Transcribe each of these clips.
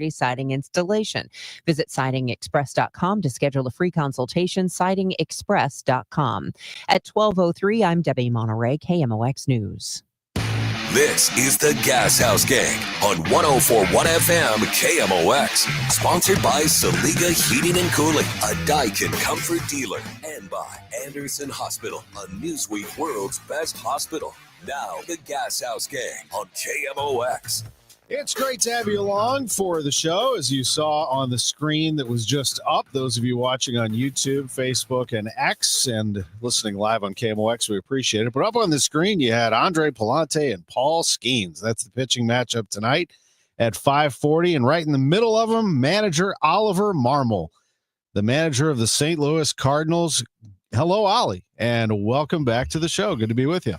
siding installation. Visit sidingexpress.com to schedule a free consultation. Sidingexpress.com. At 12:03, I'm Debbie Monterey, KMOX News. This is the Gashouse Gang on 104.1 FM KMOX. Sponsored by Saliga Heating and Cooling, a Daikin comfort dealer. And by Anderson Hospital, a Newsweek World's Best Hospital. Now, the Gashouse Gang on KMOX. It's great to have you along for the show, as you saw on the screen that was just up. Those of you watching on YouTube, Facebook, and X, and listening live on KMOX, we appreciate it. But up on the screen, you had Andre Palante and Paul Skeens. That's the pitching matchup tonight at 5:40. And right in the middle of them, manager Oliver Marmol, the manager of the St. Louis Cardinals. Hello, Ollie, and welcome back to the show. Good to be with you.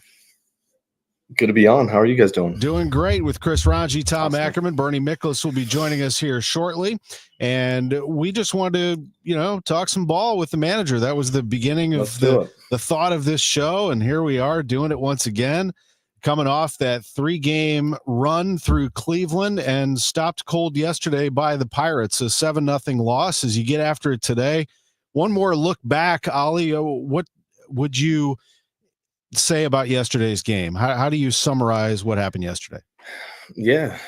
Good to be on. How are you guys doing? Doing great with Chris Ranji, Tom Awesome. Ackerman. Bernie Miklas will be joining us here shortly. And we just wanted to, talk some ball with the manager. That was the beginning of the thought of this show. And here we are doing it once again, coming off that 3-game run through Cleveland and stopped cold yesterday by the Pirates. A 7-0 loss. As you get after it today, one more look back, Ollie, what would you say about yesterday's game? How do you summarize what happened yesterday? Yeah,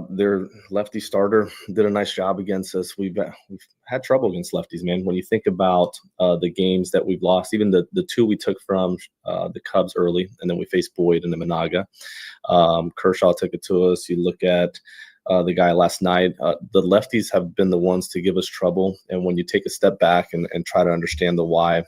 their lefty starter did a nice job against us. We've had trouble against lefties, man. When you think about the games that we've lost, even the two we took from the Cubs early, and then we faced Boyd and the Managa. Kershaw took it to us. You look at the guy last night. The lefties have been the ones to give us trouble. And when you take a step back and try to understand the why,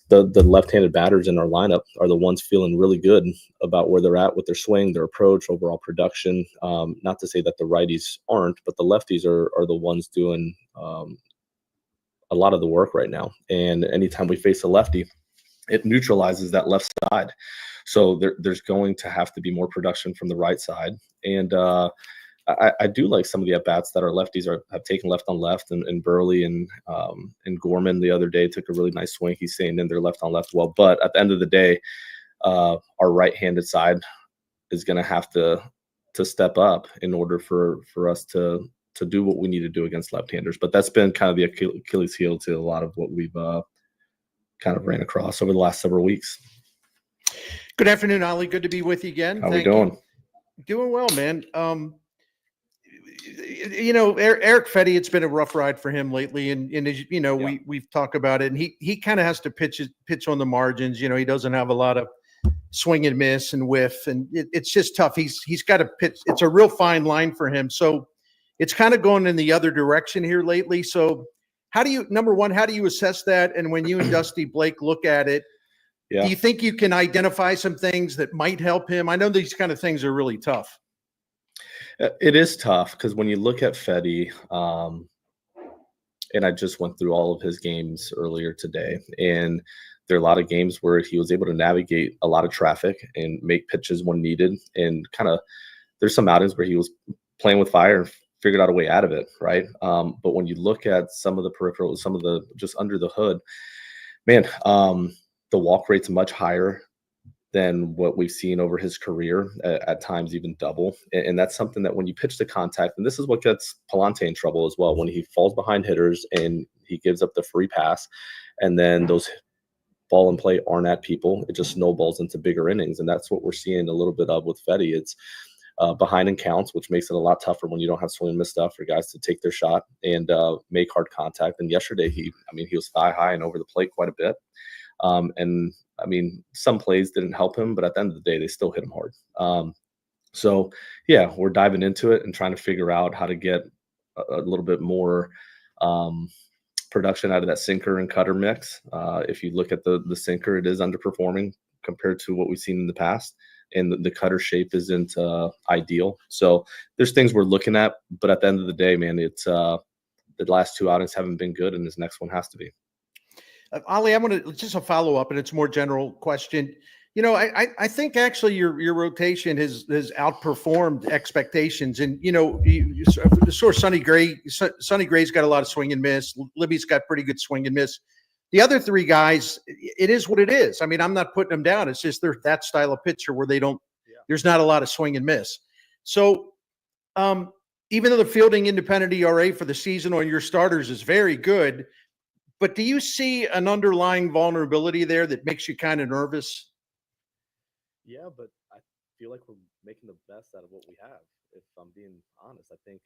the left-handed batters in our lineup are the ones feeling really good about where they're at with their swing, their approach, overall production. Not to say that the righties aren't, but the lefties are the ones doing a lot of the work right now. And anytime we face a lefty, it neutralizes that left side. So there's going to have to be more production from the right side. And I do like some of the at-bats that our lefties have taken left on left, and Burley and Gorman the other day took a really nice swing. He's staying in there left on left well. But at the end of the day, our right-handed side is going to have to step up in order for us to do what we need to do against left-handers. But that's been kind of the Achilles heel to a lot of what we've kind of ran across over the last several weeks. Good afternoon, Ollie. Good to be with you again. How we doing? Doing well, man. Eric Fetty, it's been a rough ride for him lately. And as you know, Yeah. we've talked about it, and he kind of has to pitch on the margins. He doesn't have a lot of swing and miss and whiff, and it's just tough. He's got to pitch. It's a real fine line for him. So it's kind of going in the other direction here lately. So number one, how do you assess that? And when you and Dusty Blake look at it, Yeah. do you think you can identify some things that might help him? I know these kind of things are really tough. It is tough because when you look at Fetty, and I just went through all of his games earlier today, and there are a lot of games where he was able to navigate a lot of traffic and make pitches when needed, and kind of there's some outings where he was playing with fire and figured out a way out of it, right? But when you look at some of the peripherals, some of the just under the hood, man, the walk rate's much higher than what we've seen over his career, at times even double. And that's something that when you pitch the contact, and this is what gets Palante in trouble as well, when he falls behind hitters and he gives up the free pass, and then those ball and play aren't at people, it just snowballs into bigger innings. And that's what we're seeing a little bit of with Fetty. It's behind in counts, which makes it a lot tougher when you don't have swing and miss stuff for guys to take their shot and make hard contact. And yesterday, he was thigh high and over the plate quite a bit. And some plays didn't help him, but at the end of the day, they still hit him hard. So yeah, we're diving into it and trying to figure out how to get a little bit more production out of that sinker and cutter mix. If you look at the sinker, it is underperforming compared to what we've seen in the past, and the cutter shape isn't ideal. So there's things we're looking at, but at the end of the day, man, it's the last two outings haven't been good, and this next one has to be. Ollie, I want to just a follow up, and it's a more general question. I think actually your rotation has outperformed expectations, and you saw Sonny Gray. Sonny Gray's got a lot of swing and miss. Libby's got pretty good swing and miss. The other three guys, it is what it is. I'm not putting them down. It's just they're that style of pitcher where they don't. Yeah. There's not a lot of swing and miss. So, even though the fielding independent ERA for the season on your starters is very good, but do you see an underlying vulnerability there that makes you kind of nervous? Yeah, but I feel like we're making the best out of what we have. If I'm being honest, I think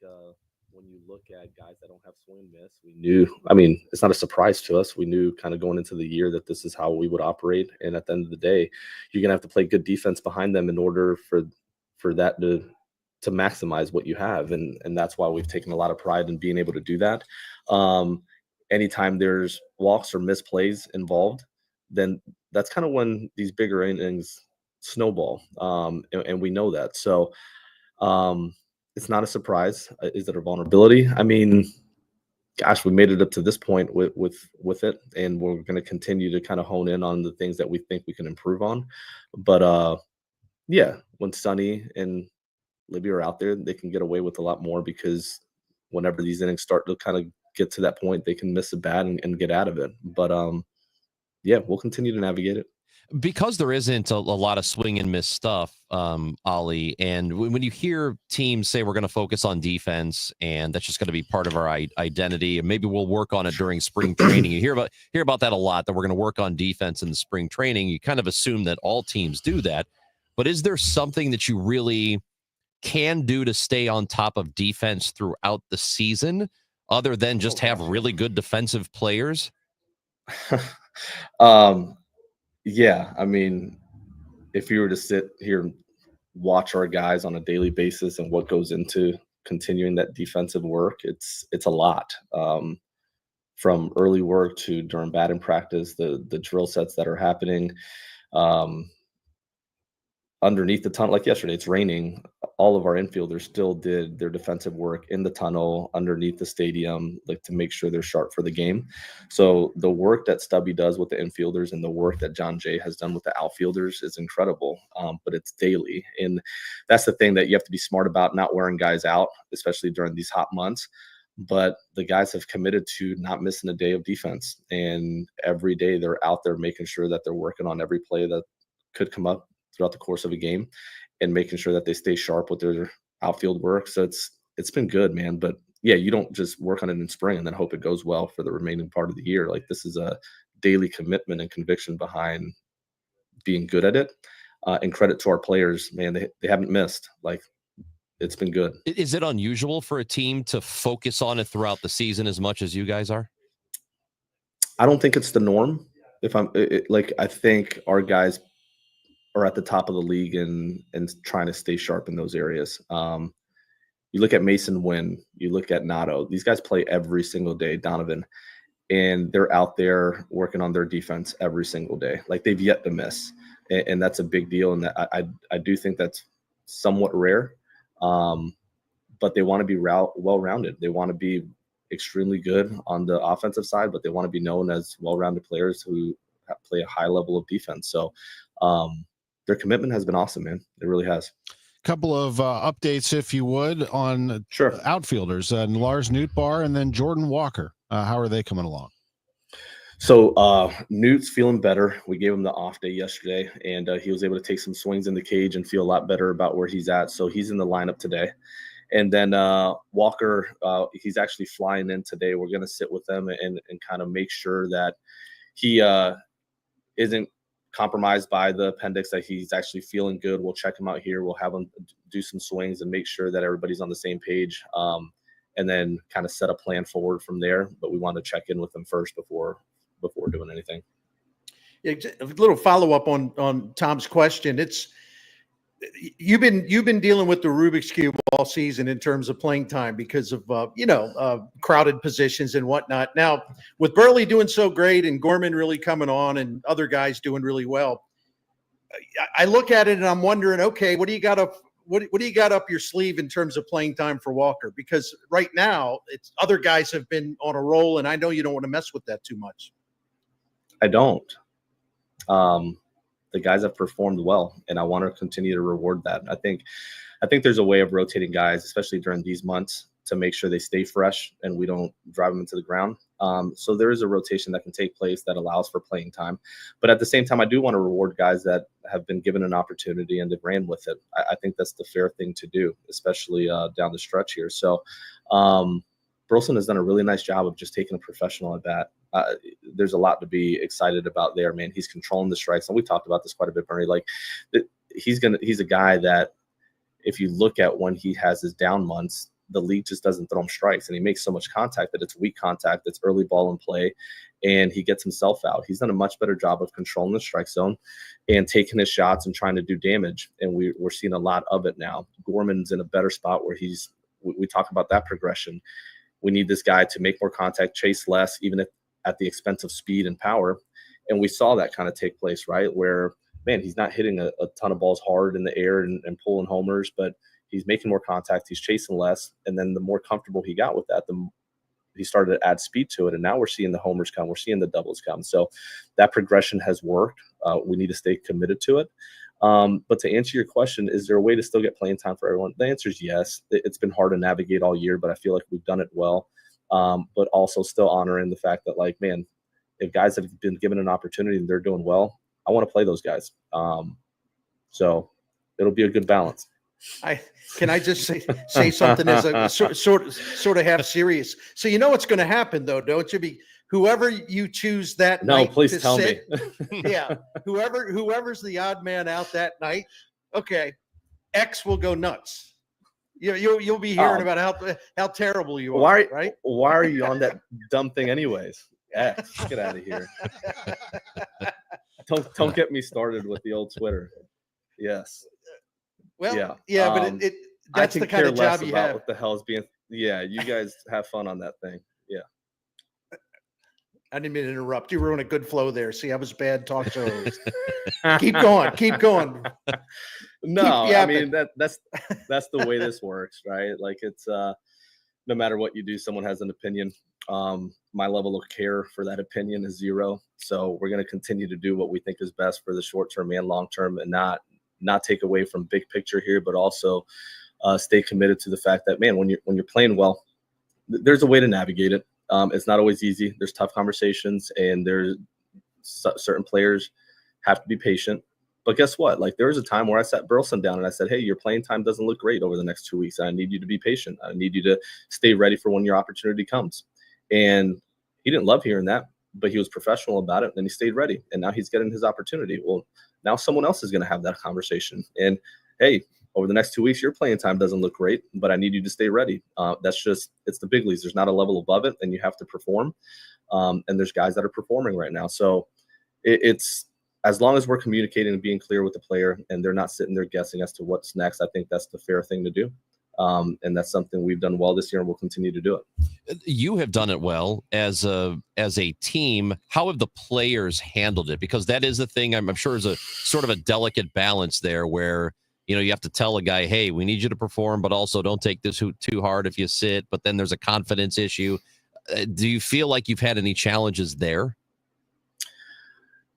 when you look at guys that don't have swing and miss, we knew. I mean, it's not a surprise to us. We knew kind of going into the year that this is how we would operate. And at the end of the day, you're gonna have to play good defense behind them in order for that to maximize what you have. And that's why we've taken a lot of pride in being able to do that. Anytime there's walks or misplays involved, then that's kind of when these bigger innings snowball. And we know that. So it's not a surprise. Is it a vulnerability? I mean, gosh, we made it up to this point with it, and we're going to continue to kind of hone in on the things that we think we can improve on. But yeah, when Sonny and Libby are out there, they can get away with a lot more because whenever these innings start to kind of get to that point, they can miss a bat and get out of it. But yeah, we'll continue to navigate it. Because there isn't a lot of swing and miss stuff, Ollie, and when you hear teams say we're going to focus on defense and that's just going to be part of our identity, and maybe we'll work on it during spring training. You hear about that a lot, that we're going to work on defense in the spring training. You kind of assume that all teams do that, but is there something that you really can do to stay on top of defense throughout the season, other than just have really good defensive players? Yeah, I mean, if you were to sit here and watch our guys on a daily basis and what goes into continuing that defensive work, it's a lot. From early work to during batting practice, the drill sets that are happening, underneath the tunnel. Like yesterday, it's raining. All of our infielders still did their defensive work in the tunnel underneath the stadium, like to make sure they're sharp for the game. So the work that Stubby does with the infielders and the work that John Jay has done with the outfielders is incredible. But it's daily, and that's the thing that you have to be smart about, not wearing guys out, especially during these hot months. But the guys have committed to not missing a day of defense, and every day they're out there making sure that they're working on every play that could come up throughout the course of a game and making sure that they stay sharp with their outfield work. So it's been good, man. But yeah, you don't just work on it in spring and then hope it goes well for the remaining part of the year. Like, this is a daily commitment and conviction behind being good at it. And credit to our players, man, they haven't missed. Like, it's been good. Is it unusual for a team to focus on it throughout the season as much as you guys are? I don't think it's the norm. I think our guys are at the top of the league and trying to stay sharp in those areas. You look at Mason Wynn, you look at Nato. These guys play every single day, Donovan, and they're out there working on their defense every single day. Like, they've yet to miss, and that's a big deal. And I do think that's somewhat rare, but they want to be well-rounded. They want to be extremely good on the offensive side, but they want to be known as well-rounded players who play a high level of defense. So their commitment has been awesome, man. It really has. Couple of updates, if you would, on outfielders, and Lars Nootbaar and then Jordan Walker. How are they coming along? So Newt's feeling better. We gave him the off day yesterday, and he was able to take some swings in the cage and feel a lot better about where he's at. So he's in the lineup today. And then Walker, he's actually flying in today. We're going to sit with him and kind of make sure that he isn't compromised by the appendix, that he's actually feeling good. We'll check him out here. We'll have him do some swings and make sure that everybody's on the same page, and then kind of set a plan forward from there. But we want to check in with him first before doing anything. Yeah, a little follow-up on Tom's question. It's you've been dealing with the Rubik's Cube all season in terms of playing time because of crowded positions and whatnot. Now, with Burley doing so great and Gorman really coming on and other guys doing really well, I look at it and I'm wondering, okay, what do you got up your sleeve in terms of playing time for Walker? Because right now, it's other guys have been on a roll, and I know you don't want to mess with that too much. I don't. The guys have performed well, and I want to continue to reward that. I think there's a way of rotating guys, especially during these months, to make sure they stay fresh and we don't drive them into the ground. So there is a rotation that can take place that allows for playing time. But at the same time, I do want to reward guys that have been given an opportunity and they've ran with it. I think that's the fair thing to do, especially down the stretch here. So Burleson has done a really nice job of just taking a professional at bat. There's a lot to be excited about there, man. He's controlling the strikes, and we talked about this quite a bit, Bernie. Like he's a guy that if you look at when he has his down months, the league just doesn't throw him strikes, and he makes so much contact that it's weak contact, it's early ball in play, and he gets himself out. He's done a much better job of controlling the strike zone and taking his shots and trying to do damage, and we're seeing a lot of it now. Gorman's in a better spot where we talk about that progression. We need this guy to make more contact, chase less, even if at the expense of speed and power, and we saw that kind of take place, right, where, man, he's not hitting a ton of balls hard in the air and pulling homers, but he's making more contact, he's chasing less, and then the more comfortable he got with that, he started to add speed to it, and now we're seeing the homers come, we're seeing the doubles come. So that progression has worked. We need to stay committed to it. But to answer your question, is there a way to still get playing time for everyone? The answer is yes. It's been hard to navigate all year, but I feel like we've done it well. But also still honoring the fact that, like, man, if guys have been given an opportunity and they're doing well, I want to play those guys. So it'll be a good balance. Can I just say something as a sort of half serious? So you know what's going to happen, though, don't you? Whoever you choose that night. No, please tell me. Yeah, whoever's the odd man out that night. Okay, X will go nuts. You'll be hearing about how terrible you are. Right? Why are you on that dumb thing, anyways? X, get out of here. Don't get me started with the old Twitter. Yes. Well, yeah, but that's the kind of job you have. What the hell is being? Yeah, you guys have fun on that thing. Yeah. I didn't mean to interrupt. You were in a good flow there. See, I was bad talk show. Keep going. No, I mean that's the way this works, right? Like it's no matter what you do, someone has an opinion. My level of care for that opinion is zero. So we're going to continue to do what we think is best for the short term and long term, and not take away from big picture here, but also stay committed to the fact that, man, when you're playing well, there's a way to navigate it. It's not always easy. There's tough conversations, and there's certain players have to be patient. But guess what? Like, there was a time where I sat Burleson down and I said, hey, your playing time doesn't look great over the next 2 weeks. And I need you to be patient. I need you to stay ready for when your opportunity comes. And he didn't love hearing that, but he was professional about it, and he stayed ready. And now he's getting his opportunity. Well, now someone else is going to have that conversation. And, hey, over the next 2 weeks, your playing time doesn't look great, but I need you to stay ready. It's the big leagues. There's not a level above it, and you have to perform. And there's guys that are performing right now. So it's as long as we're communicating and being clear with the player, and they're not sitting there guessing as to what's next, I think that's the fair thing to do. And that's something we've done well this year, and we'll continue to do it. You have done it well as a team. How have the players handled it? Because that is the thing I'm sure is a sort of a delicate balance there where, you have to tell a guy, hey, we need you to perform, but also don't take this too hard if you sit. But then there's a confidence issue. Do you feel like you've had any challenges there?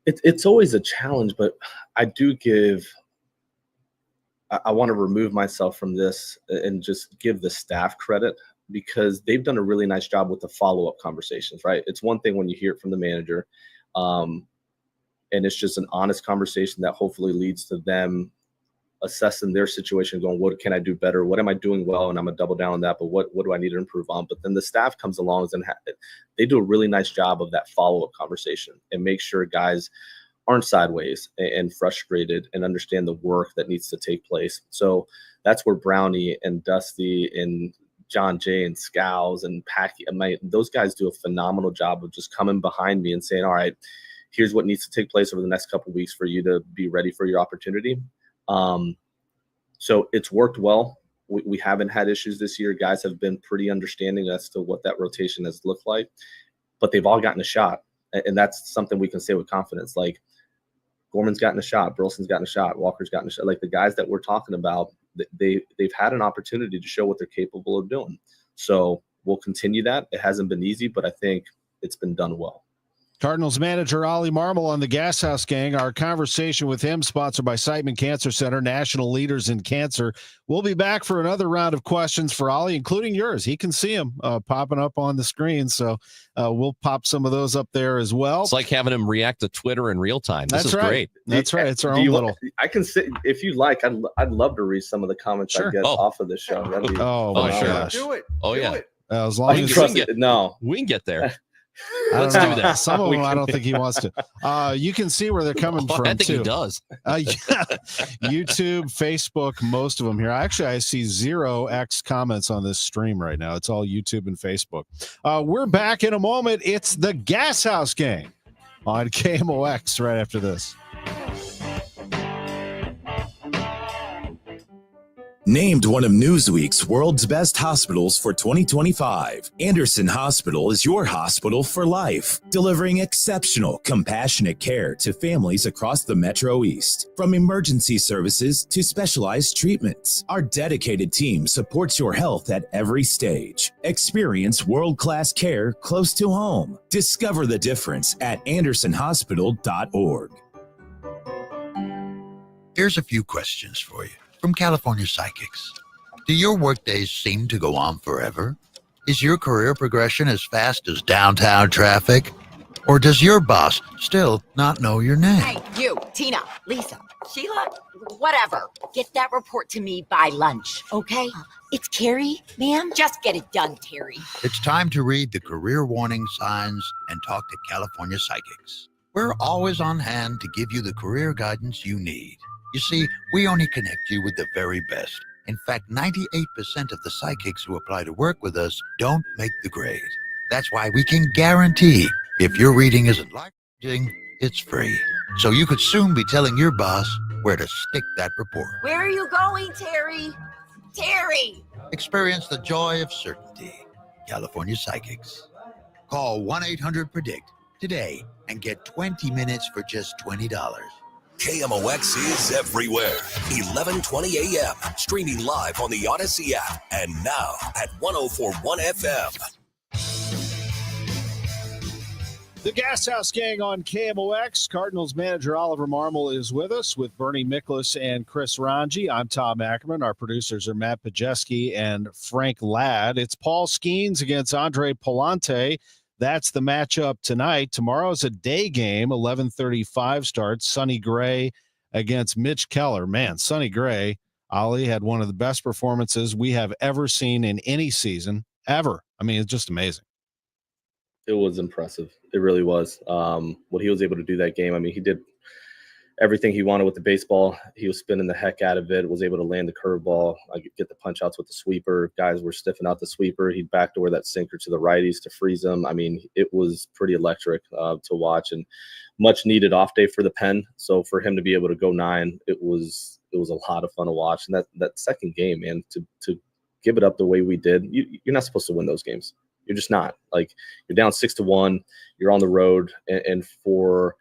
It's always a challenge, but I want to remove myself from this and just give the staff credit, because they've done a really nice job with the follow-up conversations, right? It's one thing when you hear it from the manager, and it's just an honest conversation that hopefully leads to them assessing their situation, going, what can I do better? What am I doing well? And I'm gonna double down on that, but what do I need to improve on? But then the staff comes along and they do a really nice job of that follow-up conversation and make sure guys aren't sideways and frustrated and understand the work that needs to take place. So that's where Brownie and Dusty and John Jay and Scows and Packy, those guys do a phenomenal job of just coming behind me and saying, all right, here's what needs to take place over the next couple of weeks for you to be ready for your opportunity. So it's worked well. We haven't had issues this year. Guys have been pretty understanding as to what that rotation has looked like, but they've all gotten a shot. And that's something we can say with confidence. Like, Gorman's gotten a shot, Burleson's gotten a shot, Walker's gotten a shot. Like, the guys that we're talking about, they've had an opportunity to show what they're capable of doing. So we'll continue that. It hasn't been easy, but I think it's been done well. Cardinals manager Ollie Marmol on the Gashouse Gang. Our conversation with him, sponsored by Siteman Cancer Center, national leaders in cancer. We'll be back for another round of questions for Ollie, including yours. He can see them popping up on the screen, so we'll pop some of those up there as well. It's like having him react to Twitter in real time. This is right. Great. That's right. It's our own little. I can sit if you like. I'd love to read some of the comments I get off of the show. That'd be, my gosh. Do it. Oh, do yeah. it. As long as we can get there. Let's do that. Some of them I don't think he wants to. You can see where they're coming from. I think too. he does. YouTube, Facebook, most of them here. Actually, I see 0x comments on this stream right now. It's all YouTube and Facebook. We're back in a moment. It's the Gashouse Gang on KMOX right after this. Named one of Newsweek's world's best hospitals for 2025, Anderson Hospital is your hospital for life, delivering exceptional, compassionate care to families across the Metro East. From emergency services to specialized treatments, our dedicated team supports your health at every stage. Experience world-class care close to home. Discover the difference at andersonhospital.org. Here's a few questions for you. From California Psychics. Do your workdays seem to go on forever? Is your career progression as fast as downtown traffic? Or does your boss still not know your name? Hey, you, Tina, Lisa, Sheila, whatever. Get that report to me by lunch, okay? It's Terry, ma'am. Just get it done, Terry. It's time to read the career warning signs and talk to California Psychics. We're always on hand to give you the career guidance you need. You see, we only connect you with the very best. In fact, 98% of the psychics who apply to work with us don't make the grade. That's why we can guarantee if your reading isn't life-changing, it's free. So you could soon be telling your boss where to stick that report. Where are you going, Terry? Terry! Experience the joy of certainty. California Psychics. Call 1-800-PREDICT today and get 20 minutes for just $20. KMOX is everywhere. 1120 a.m. Streaming live on the Odyssey app. And now at 104.1 FM. The Gashouse Gang on KMOX. Cardinals manager Oliver Marmol is with us with Bernie Miklas and Chris Ranji. I'm Tom Ackerman. Our producers are Matt Pajeski and Frank Ladd. It's Paul Skeens against Andre Palante. That's the matchup tonight. Tomorrow's a day game, 11:35 starts. Sonny Gray against Mitch Keller. Man, Sonny Gray, Ollie, had one of the best performances we have ever seen in any season, ever. I mean, it's just amazing. It was impressive. It really was. What he was able to do that game, I mean, he did everything he wanted with the baseball. He was spinning the heck out of it, was able to land the curveball, get the punch outs with the sweeper. Guys were stiffing out the sweeper. He'd backdoor that sinker to the righties to freeze them. I mean, it was pretty electric to watch and much needed off day for the pen. So for him to be able to go 9, it was a lot of fun to watch. And that second game, man, to give it up the way we did, you're not supposed to win those games. You're just not. Like, you're down 6-1, you're on the road, and for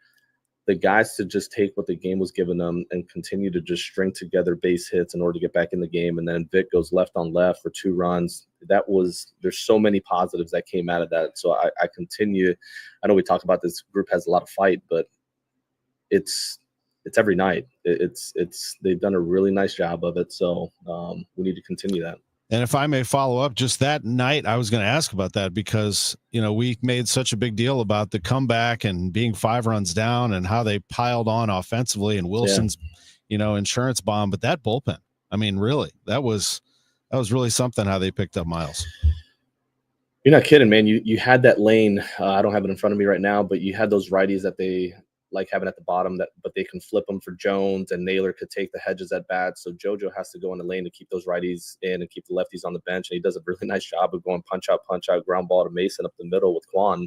the guys to just take what the game was giving them and continue to just string together base hits in order to get back in the game. And then Vic goes left on left for 2 runs. There's so many positives that came out of that. So I continue. I know we talked about this group has a lot of fight, but it's every night. They've done a really nice job of it. So we need to continue that. And if I may follow up, just that night, I was going to ask about that because, we made such a big deal about the comeback and being 5 runs down and how they piled on offensively and Wilson's, insurance bomb. But that bullpen, I mean, really, that was really something how they picked up Miles. You're not kidding, man. You had that lane. I don't have it in front of me right now, but you had those righties that they like having at the bottom, but they can flip them for Jones, and Naylor could take the hedges at bat. So JoJo has to go in the lane to keep those righties in and keep the lefties on the bench. And he does a really nice job of going punch out, ground ball to Mason up the middle with Quan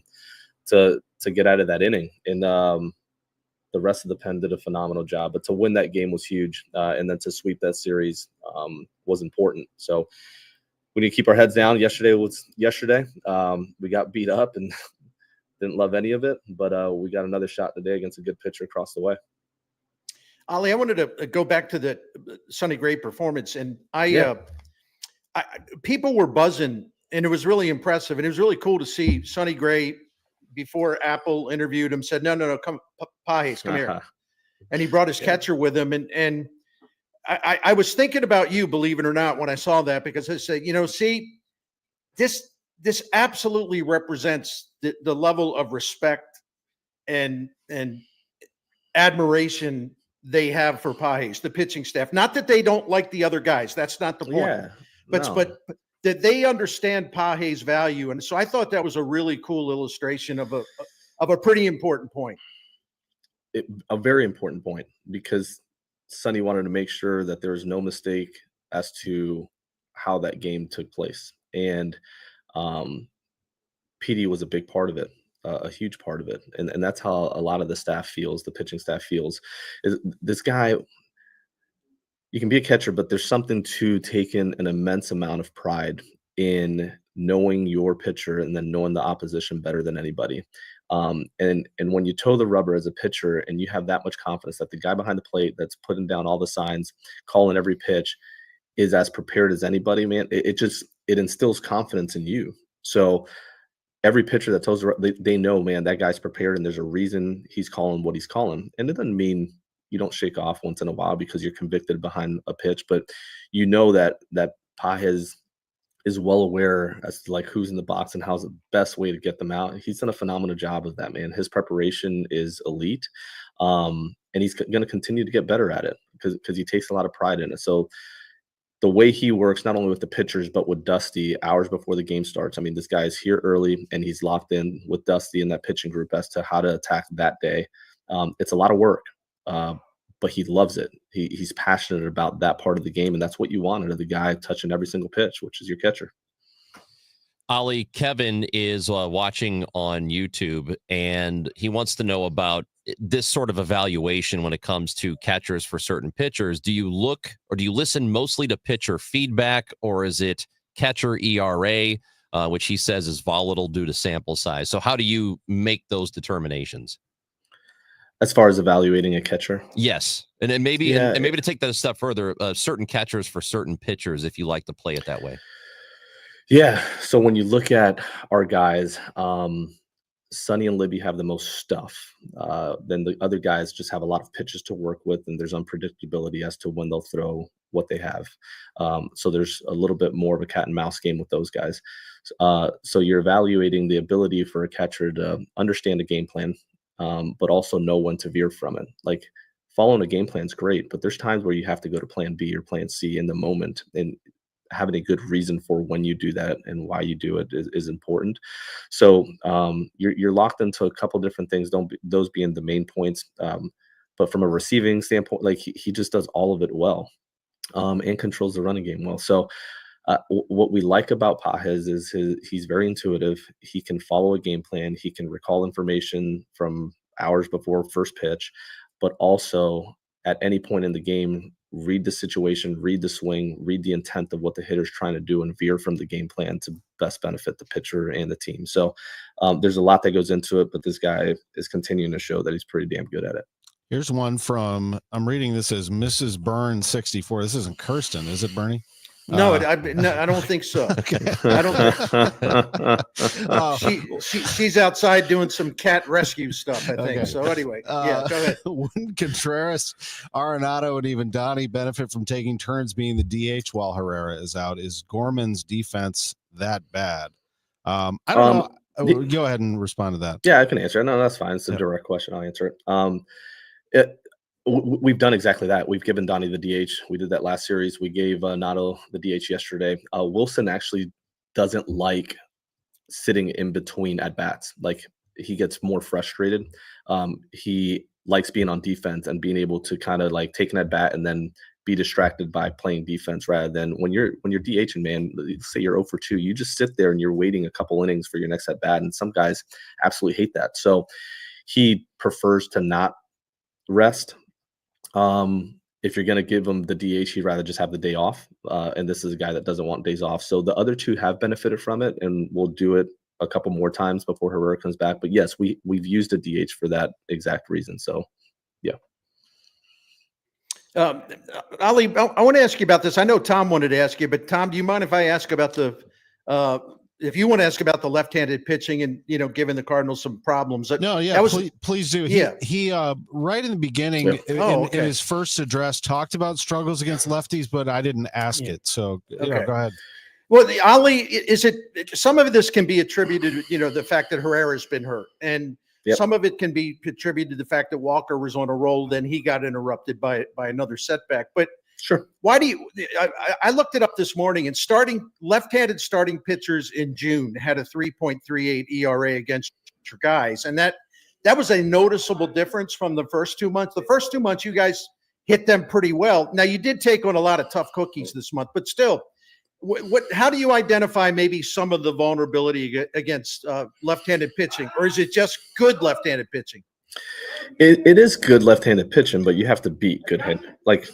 to get out of that inning. And the rest of the pen did a phenomenal job. But to win that game was huge. And then to sweep that series was important. So we need to keep our heads down. Yesterday was yesterday. We got beat up and didn't love any of it, but we got another shot today against a good pitcher across the way. Ollie, I wanted to go back to the Sonny Gray performance, and people were buzzing, and it was really impressive, and it was really cool to see Sonny Gray before Apple interviewed him, said, no, come, Pages, come here. And he brought his catcher with him. And I was thinking about you, believe it or not, when I saw that, because I said, see, this absolutely represents the level of respect and admiration they have for Pages, the pitching staff. Not that they don't like the other guys. That's not the point. Yeah, but that they understand Pages' value. And so I thought that was a really cool illustration of a pretty important point. A very important point, because Sonny wanted to make sure that there was no mistake as to how that game took place. And PD was a big part of it, a huge part of it. And that's how a lot of the staff feels, the pitching staff feels, is this guy, you can be a catcher, but there's something to taking an immense amount of pride in knowing your pitcher and then knowing the opposition better than anybody. And when you toe the rubber as a pitcher and you have that much confidence that the guy behind the plate that's putting down all the signs, calling every pitch, is as prepared as anybody, man, it instills confidence in you. So every pitcher that toes the rubber, they know, man, that guy's prepared and there's a reason he's calling what he's calling. And it doesn't mean you don't shake off once in a while because you're convicted behind a pitch, but you know that Pages is well aware as to like who's in the box and how's the best way to get them out. He's done a phenomenal job of that, man. His preparation is elite. And he's going to continue to get better at it because he takes a lot of pride in it. So the way he works, not only with the pitchers, but with Dusty hours before the game starts. I mean, this guy is here early and he's locked in with Dusty and that pitching group as to how to attack that day. It's a lot of work, but he loves it. He's passionate about that part of the game, and that's what you want out of the guy touching every single pitch, which is your catcher. Ollie, Kevin is watching on YouTube, and he wants to know about this sort of evaluation when it comes to catchers for certain pitchers. Do you look or do you listen mostly to pitcher feedback, or is it catcher ERA, which he says is volatile due to sample size? So how do you make those determinations? As far as evaluating a catcher? Yes. And then maybe and maybe to take that a step further, certain catchers for certain pitchers, if you like to play it that way. Yeah. So when you look at our guys, Sonny and Libby have the most stuff. Then the other guys just have a lot of pitches to work with, and there's unpredictability as to when they'll throw what they have. So there's a little bit more of a cat and mouse game with those guys. So you're evaluating the ability for a catcher to understand a game plan, but also know when to veer from it. Like following a game plan is great, but there's times where you have to go to plan B or plan C in the moment, and having a good reason for when you do that and why you do it is important. So you're locked into a couple different things, those being the main points. But from a receiving standpoint, like he just does all of it well, and controls the running game well. So what we like about Pages is he's very intuitive. He can follow a game plan. He can recall information from hours before first pitch, but also at any point in the game, read the situation, read the swing, read the intent of what the hitter's trying to do, and veer from the game plan to best benefit the pitcher and the team. So there's a lot that goes into it, but this guy is continuing to show that he's pretty damn good at it. Here's one from, I'm reading this as Mrs. Byrne 64. This isn't Kirsten, is it, Bernie? No, I don't think so. Okay. I don't. She's outside doing some cat rescue stuff, I think. Okay. So anyway, yeah, go ahead. Wouldn't Contreras, Arenado, and even Donnie benefit from taking turns being the DH while Herrera is out? Is Gorman's defense that bad? I don't know. Go ahead and respond to that. Yeah, I can answer it. No, that's fine. It's a direct question. I'll answer it. We've done exactly that. We've given Donnie the DH. We did that last series. We gave Nato the DH yesterday. Wilson actually doesn't like sitting in between at bats. Like he gets more frustrated. He likes being on defense and being able to kind of like take an at bat and then be distracted by playing defense, rather than when you're DHing, man, say you're 0 for 2, you just sit there and you're waiting a couple innings for your next at bat. And some guys absolutely hate that. So he prefers to not rest. If you're going to give him the DH, he'd rather just have the day off. And this is a guy that doesn't want days off. So the other two have benefited from it, and we'll do it a couple more times before Herrera comes back. But yes, we've used a DH for that exact reason. So, yeah. Ali, I want to ask you about this. I know Tom wanted to ask you, but Tom, do you mind if I ask about the if you want to ask about the left-handed pitching and, giving the Cardinals some problems. No, yeah, please do. He right in the beginning in his first address talked about struggles against lefties, but I didn't ask it. So go ahead. Well, Ollie, some of this can be attributed, the fact that Herrera's been hurt, and some of it can be attributed to the fact that Walker was on a roll, then he got interrupted by another setback. But sure, why do you? I looked it up this morning, and left-handed starting pitchers in June had a 3.38 ERA against your guys, and that was a noticeable difference from the first 2 months. The first 2 months, you guys hit them pretty well. Now you did take on a lot of tough cookies this month, but still. How do you identify maybe some of the vulnerability against left-handed pitching, or is it just good left-handed pitching? It is good left-handed pitching, but you have to beat good hand. Like,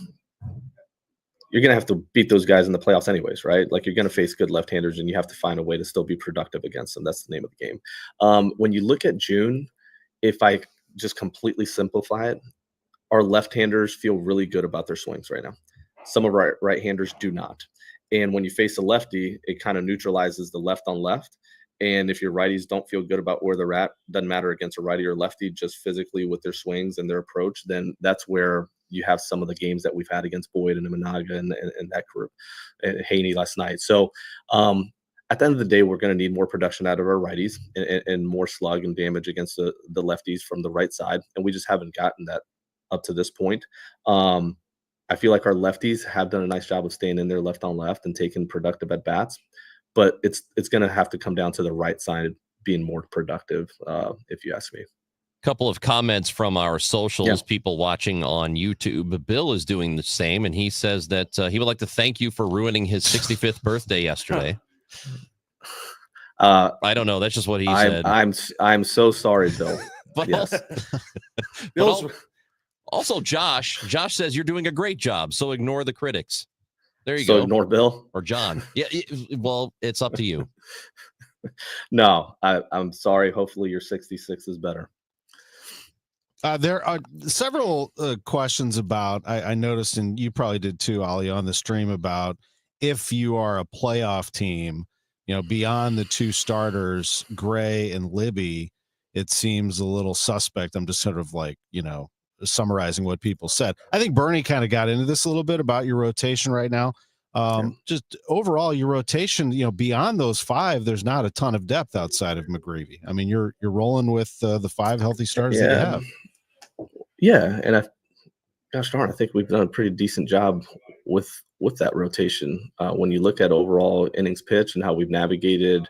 you're going to have to beat those guys in the playoffs anyways, right? Like, you're going to face good left-handers, and you have to find a way to still be productive against them. That's the name of the game. When you look at June, if I just completely simplify it, our left-handers feel really good about their swings right now. Some of our right-handers do not. And when you face a lefty, it kind of neutralizes the left on left. And if your righties don't feel good about where they're at, doesn't matter against a righty or lefty, just physically with their swings and their approach, then that's where you have some of the games that we've had against Boyd and Imanaga and that group, and Haney last night. So at the end of the day, we're going to need more production out of our righties and more slug and damage against the lefties from the right side. And we just haven't gotten that up to this point. I feel like our lefties have done a nice job of staying in there left on left and taking productive at bats, but it's going to have to come down to the right side being more productive, if you ask me. Couple of comments from our socials, people watching on YouTube. Bill is doing the same, and he says that he would like to thank you for ruining his 65th birthday yesterday. I don't know. That's just what he said. I'm so sorry, Bill. But yes. Also, Josh says you're doing a great job, so ignore the critics. There you go. So ignore Bill or John. Yeah, well, it's up to you. No, I'm sorry. Hopefully your 66 is better. There are several questions about, I noticed, and you probably did too, Ollie, on the stream, about if you are a playoff team, beyond the two starters, Gray and Libby, it seems a little suspect. I'm just sort of like, summarizing what people said. I think Bernie kind of got into this a little bit about your rotation right now. Just overall, your rotation, beyond those five, there's not a ton of depth outside of McGreevy. I mean, you're rolling with the five healthy starters that you have. Yeah, and gosh darn, I think we've done a pretty decent job with that rotation. When you look at overall innings pitch and how we've navigated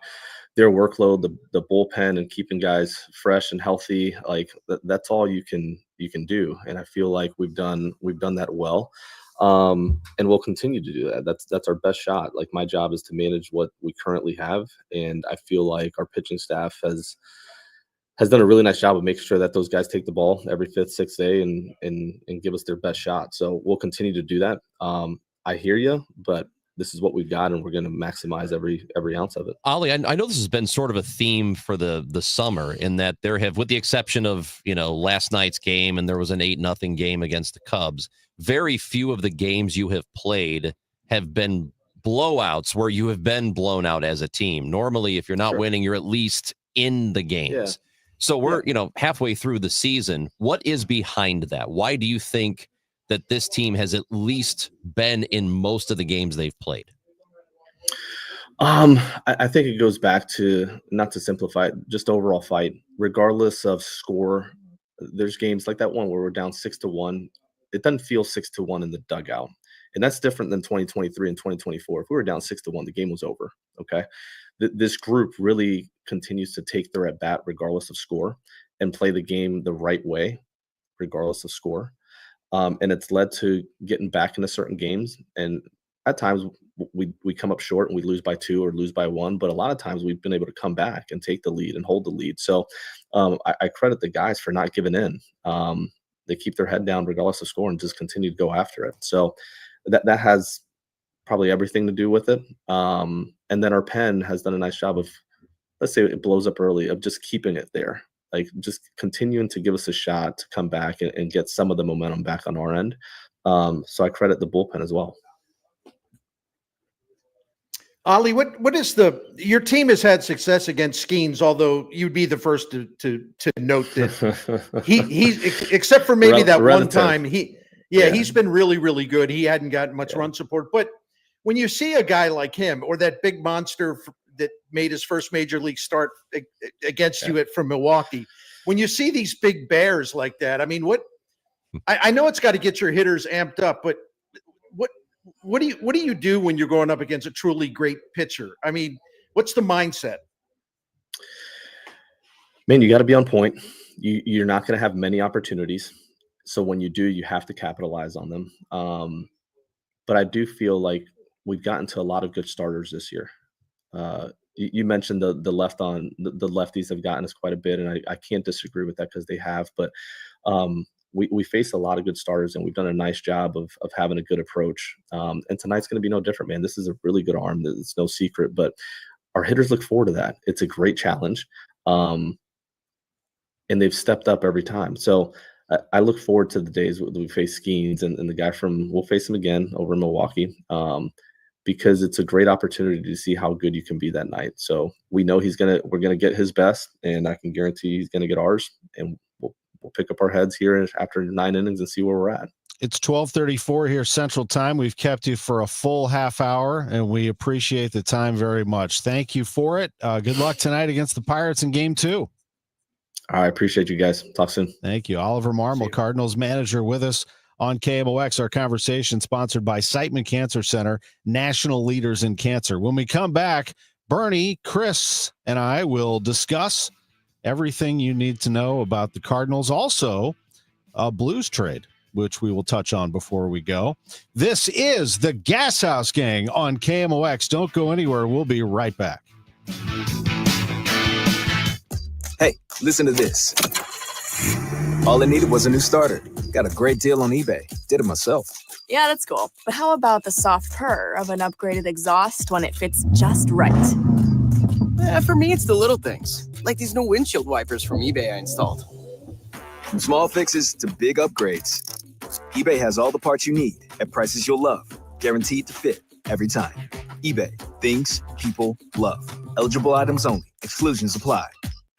their workload, the bullpen, and keeping guys fresh and healthy, like that's all you can do. And I feel like we've done that well, and we'll continue to do that. That's our best shot. Like, my job is to manage what we currently have, and I feel like our pitching staff has done a really nice job of making sure that those guys take the ball every fifth, sixth day and give us their best shot. So we'll continue to do that. I hear you, but this is what we've got, and we're going to maximize every ounce of it. Ollie, I know this has been sort of a theme for the summer, in that there have, with the exception of last night's game, and there was an 8-0 game against the Cubs, very few of the games you have played have been blowouts where you have been blown out as a team. Normally, if you're not winning, you're at least in the games. Yeah. So we're halfway through the season. What is behind that? Why do you think that this team has at least been in most of the games they've played? I think it goes back to, not to simplify it, just overall fight, regardless of score. There's games like that one where we're down 6-1. It doesn't feel 6-1 in the dugout. And that's different than 2023 and 2024. If we were down 6-1, the game was over. Okay. This group really continues to take their at bat regardless of score and play the game the right way, regardless of score. And it's led to getting back into certain games. And at times we come up short and we lose by 2 or lose by 1. But a lot of times we've been able to come back and take the lead and hold the lead. So I credit the guys for not giving in. They keep their head down regardless of score and just continue to go after it. So that has probably everything to do with it. And then our pen has done a nice job of, let's say it blows up early, of just keeping it there. Like, just continuing to give us a shot to come back and get some of the momentum back on our end. So I credit the bullpen as well. Ollie, what is your team has had success against Skeens, although you'd be the first to note that he's except for maybe that one time he's been really, really good. He hadn't gotten much run support, but when you see a guy like him or that big monster that made his first major league start against you from Milwaukee, when you see these big bears like that, I mean, I know it's got to get your hitters amped up, but what do you do when you're going up against a truly great pitcher? I mean, what's the mindset? Man, you got to be on point. You're not going to have many opportunities. So when you do, you have to capitalize on them. But I do feel like we've gotten to a lot of good starters this year. You mentioned the lefties have gotten us quite a bit, and I can't disagree with that because they have. But we face a lot of good starters, and we've done a nice job of having a good approach. And tonight's going to be no different, man. This is a really good arm. It's no secret, but our hitters look forward to that. It's a great challenge, and they've stepped up every time. So I look forward to the days when we face Skeens and the guy we'll face him again over in Milwaukee, because it's a great opportunity to see how good you can be that night. So we know we're gonna get his best, and I can guarantee he's gonna get ours, and we'll pick up our heads here after 9 innings and see where we're at. It's 12:34 here Central Time. We've kept you for a full half hour, and we appreciate the time very much. Thank you for it. Good luck tonight against the Pirates in Game 2. I appreciate you guys. Talk soon. Thank you. Oliver Marmol, Cardinals manager, with us on KMOX. Our conversation sponsored by Siteman Cancer Center, national leaders in cancer. When we come back, Bernie, Chris, and I will discuss everything you need to know about the Cardinals. Also, a Blues trade, which we will touch on before we go. This is the Gashouse Gang on KMOX. Don't go anywhere. We'll be right back. Hey, listen to this. All I needed was a new starter. Got a great deal on eBay. Did it myself. Yeah, that's cool. But how about the soft purr of an upgraded exhaust when it fits just right? For me, it's the little things, like these new windshield wipers from eBay I installed. From small fixes to big upgrades, eBay has all the parts you need at prices you'll love. Guaranteed to fit every time. eBay. Things people love. Eligible items only. Exclusions apply.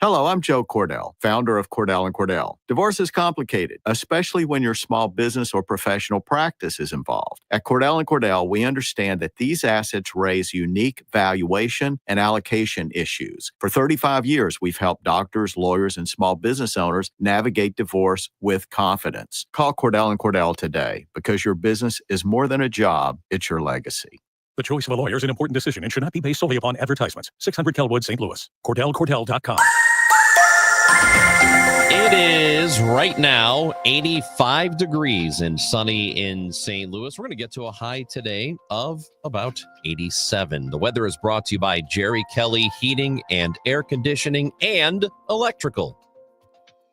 Hello, I'm Joe Cordell, founder of Cordell & Cordell. Divorce is complicated, especially when your small business or professional practice is involved. At Cordell & Cordell, we understand that these assets raise unique valuation and allocation issues. For 35 years, we've helped doctors, lawyers, and small business owners navigate divorce with confidence. Call Cordell & Cordell today, because your business is more than a job, it's your legacy. The choice of a lawyer is an important decision and should not be based solely upon advertisements. 600 Kelwood, St. Louis. CordellCordell.com. It is right now 85 degrees and sunny in St. Louis. We're going to get to a high today of about 87. The weather is brought to you by Jerry Kelly Heating and Air Conditioning and Electrical.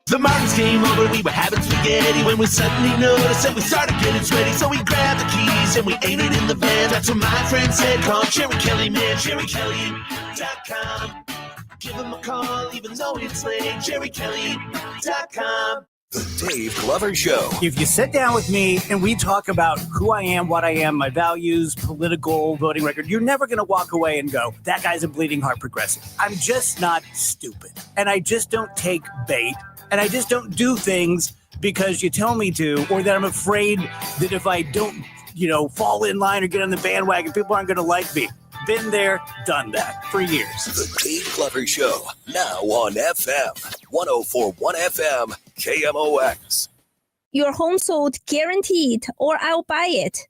The Martins came over, we were having spaghetti when we suddenly noticed that we started getting sweaty. So we grabbed the keys and we ate it in the van. That's what my friend said, call Jerry Kelly, man, JerryKelly.com. Give him a call, even though it's late, JerryKelly.com. The Dave Glover Show. If you sit down with me and we talk about who I am, what I am, my values, political, voting record, you're never going to walk away and go, that guy's a bleeding heart progressive. I'm just not stupid. And I just don't take bait. And I just don't do things because you tell me to, or that I'm afraid that if I don't, fall in line or get on the bandwagon, people aren't going to like me. Been there, done that for years. The Dave Glover Show, now on FM, 104.1 FM, KMOX. Your home sold guaranteed, or I'll buy it.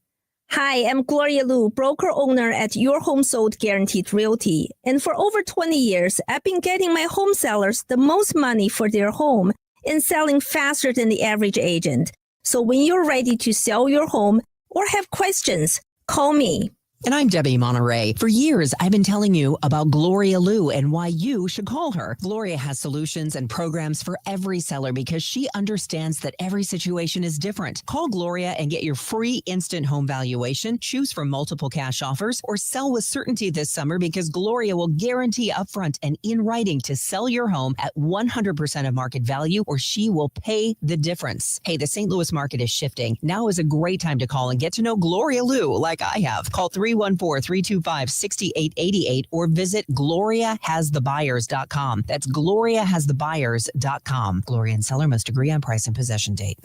Hi, I'm Gloria Liu, broker owner at Your Home Sold Guaranteed Realty. And for over 20 years, I've been getting my home sellers the most money for their home and selling faster than the average agent. So when you're ready to sell your home or have questions, call me. And I'm Debbie Monterey. For years, I've been telling you about Gloria Liu and why you should call her. Gloria has solutions and programs for every seller because she understands that every situation is different. Call Gloria and get your free instant home valuation. Choose from multiple cash offers or sell with certainty this summer because Gloria will guarantee upfront and in writing to sell your home at 100% of market value or she will pay the difference. Hey, the St. Louis market is shifting. Now is a great time to call and get to know Gloria Liu like I have. Call 3 314-325-6888 or visit GloriaHasTheBuyers.com. That's GloriaHasTheBuyers.com. Gloria and seller must agree on price and possession date.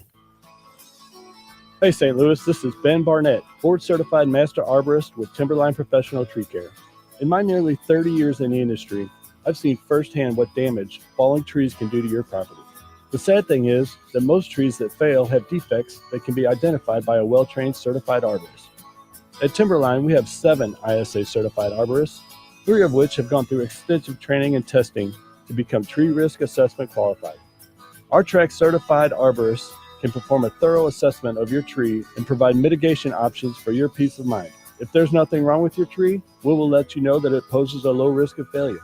Hey St. Louis, this is Ben Barnett, board certified master arborist with Timberline Professional Tree Care. In my nearly 30 years in the industry, I've seen firsthand what damage falling trees can do to your property. The sad thing is that most trees that fail have defects that can be identified by a well-trained certified arborist. At Timberline, we have 7 ISA certified arborists, 3 of which have gone through extensive training and testing to become tree risk assessment qualified. Our track certified arborists can perform a thorough assessment of your tree and provide mitigation options for your peace of mind. If there's nothing wrong with your tree, we will let you know that it poses a low risk of failure.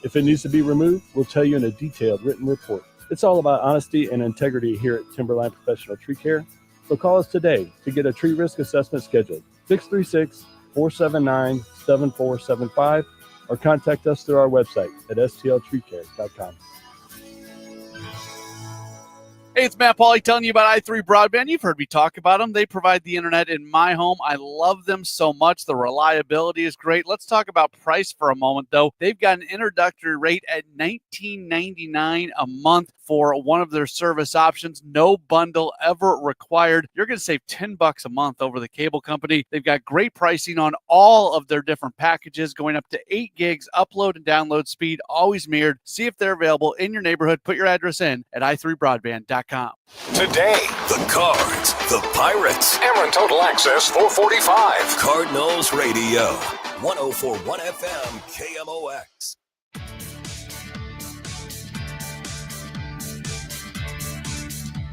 If it needs to be removed, we'll tell you in a detailed written report. It's all about honesty and integrity here at Timberline Professional Tree Care. So call us today to get a tree risk assessment scheduled, 636-479-7475, or contact us through our website at stltreecare.com. Hey, it's Matt Pauley telling you about i3 Broadband. You've heard me talk about them. They provide the internet in my home. I love them so much. The reliability is great. Let's talk about price for a moment, though. They've got an introductory rate at $19.99 a month for one of their service options. No bundle ever required. You're going to save $10 a month over the cable company. They've got great pricing on all of their different packages, going up to 8 gigs upload and download speed, always mirrored. See if they're available in your neighborhood. Put your address in at i3broadband.com. Today, the Cards, the Pirates, Ameren Total Access 445. Cardinals Radio, 104.1 FM, KMOX.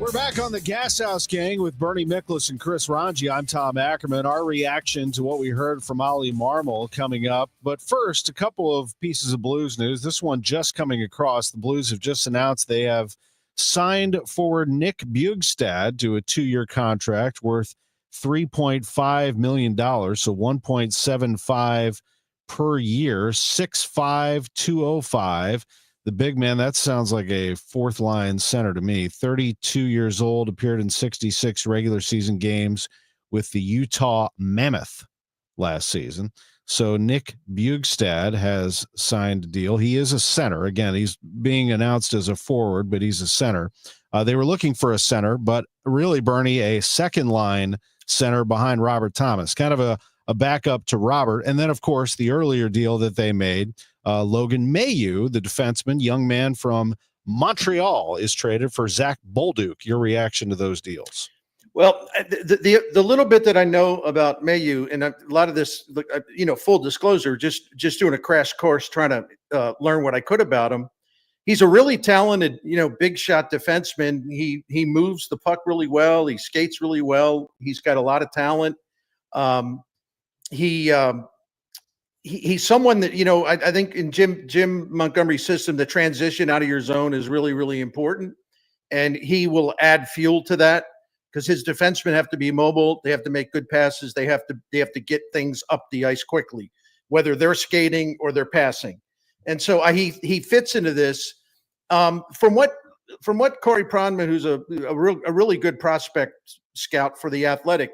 We're back on the Gashouse Gang with Bernie Miklasz and Chris Ranji. I'm Tom Ackerman. Our reaction to what we heard from Ollie Marmol coming up. But first, a couple of pieces of Blues news. This one just coming across. The Blues have just announced they have signed forward Nick Bjugstad to a 2-year contract worth $3.5 million, so $1.75 per year, 6'5", 205. The big man, that sounds like a fourth-line center to me. 32 years old, appeared in 66 regular season games with the Utah Mammoth last season. So Nick Bjugstad has signed a deal. He is a center. Again, he's being announced as a forward, but he's a center. They were looking for a center, but really, Bernie, a second-line center behind Robert Thomas, kind of a backup to Robert. And then, of course, the earlier deal that they made, Logan Mailloux, the defenseman, young man from Montreal, is traded for Zach Bolduc. Your reaction to those deals? Well, the little bit that I know about Mailloux, and a lot of this, full disclosure, just doing a crash course trying to learn what I could about him. He's a really talented, big shot defenseman. He moves the puck really well. He skates really well. He's got a lot of talent. He's someone that, I think in Jim Montgomery's system, the transition out of your zone is really, really important. And he will add fuel to that because his defensemen have to be mobile. They have to make good passes. They have to get things up the ice quickly, whether they're skating or they're passing. And so he fits into this. From what Corey Pronman, who's a really good prospect scout for the Athletic,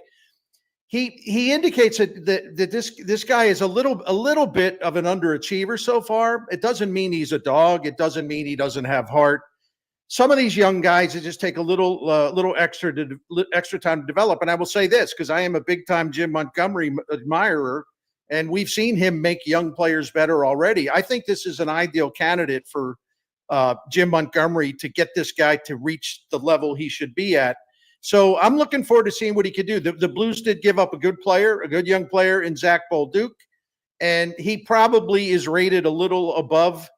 he indicates that this guy is a little bit of an underachiever so far. It doesn't mean he's a dog. It doesn't mean he doesn't have heart. Some of these young guys, it just take a little extra time to develop. And I will say this, because I am a big time Jim Montgomery admirer, and we've seen him make young players better already. I think this is an ideal candidate for Jim Montgomery to get this guy to reach the level he should be at. So I'm looking forward to seeing what he could do. The Blues did give up a good young player in Zach Bolduc, and he probably is rated a little above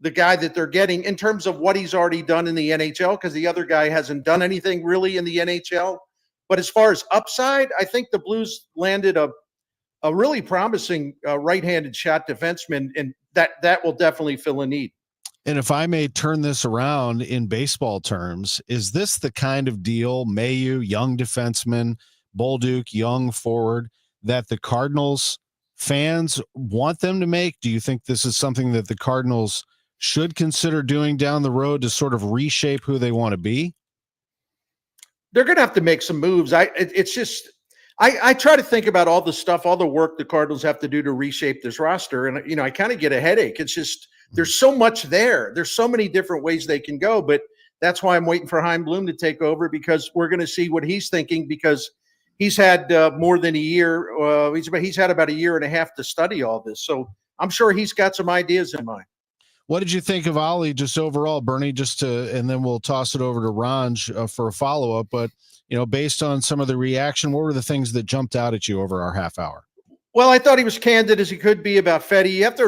the guy that they're getting in terms of what he's already done in the NHL, because the other guy hasn't done anything really in the NHL. But as far as upside, I think the Blues landed a really promising right-handed shot defenseman, and that will definitely fill a need. And if I may turn this around in baseball terms, is this the kind of deal, Mailloux, young defenseman, Bolduc, young forward, that the Cardinals fans want them to make? Do you think this is something that the Cardinals should consider doing down the road to sort of reshape who they want to be? They're going to have to make some moves. It's just I try to think about all the stuff, all the work the Cardinals have to do to reshape this roster. And, I kind of get a headache. It's just, there's so much there. There's so many different ways they can go. But that's why I'm waiting for Chaim Bloom to take over, because we're going to see what he's thinking, because he's had more than a year. He's had about a year and a half to study all this. So I'm sure he's got some ideas in mind. What did you think of Ollie just overall, Bernie, and then we'll toss it over to Ranj for a follow-up. But, based on some of the reaction, what were the things that jumped out at you over our half hour? Well, I thought he was candid as he could be about Fetty. You have to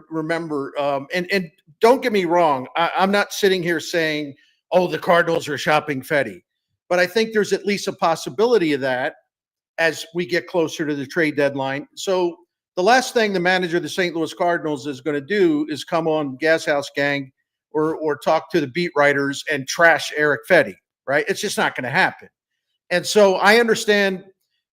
remember, and don't get me wrong. I'm not sitting here saying, oh, the Cardinals are shopping Fetty. But I think there's at least a possibility of that as we get closer to the trade deadline. So the last thing the manager of the St. Louis Cardinals is going to do is come on Gashouse Gang or talk to the beat writers and trash Eric Fetty, right? It's just not going to happen. And so I understand.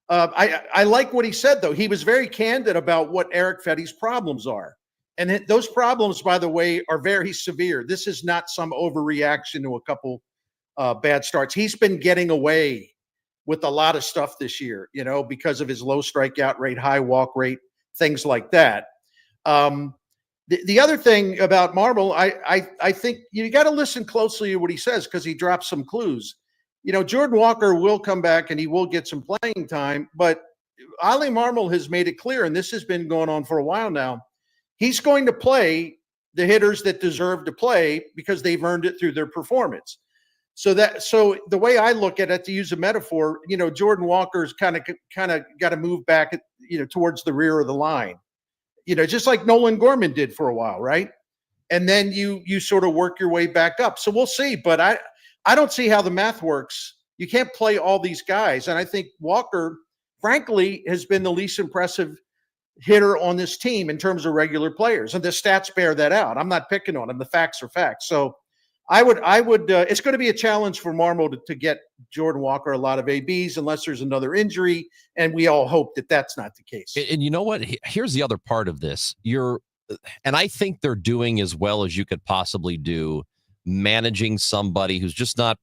I like what he said, though. He was very candid about what Eric Fetty's problems are. And those problems, by the way, are very severe. This is not some overreaction to a couple bad starts. He's been getting away with a lot of stuff this year, because of his low strikeout rate, high walk rate, things like that. The other thing about Marmol, I think you got to listen closely to what he says, because he drops some clues. Jordan Walker will come back and he will get some playing time, but Ollie Marmol has made it clear, and this has been going on for a while now, he's going to play the hitters that deserve to play because they've earned it through their performance. So the way I look at it, to use a metaphor, Jordan Walker's kind of got to move back, towards the rear of the line, just like Nolan Gorman did for a while, right? And then you sort of work your way back up. So we'll see, but I don't see how the math works. You can't play all these guys. And I think Walker, frankly, has been the least impressive hitter on this team in terms of regular players. And the stats bear that out. I'm not picking on him. The facts are facts. So I would it's going to be a challenge for Marmol to get Jordan Walker a lot of ABs unless there's another injury. And we all hope that that's not the case. And you know what? Here's the other part of this. And I think they're doing as well as you could possibly do, managing somebody who's just not,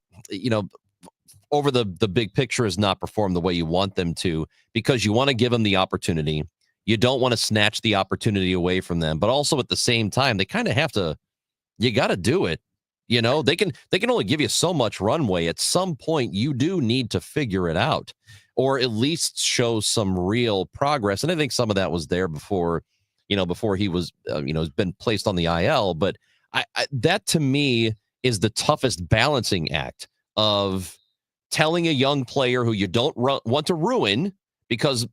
over the big picture has not performed the way you want them to, because you want to give them the opportunity. You don't want to snatch the opportunity away from them, but also at the same time, they kind of have to, you got to do it. They can only give you so much runway. At some point, you do need to figure it out, or at least show some real progress. And I think some of that was there before he was, has been placed on the IL, but I that to me is the toughest balancing act of telling a young player who you don't want to ruin, because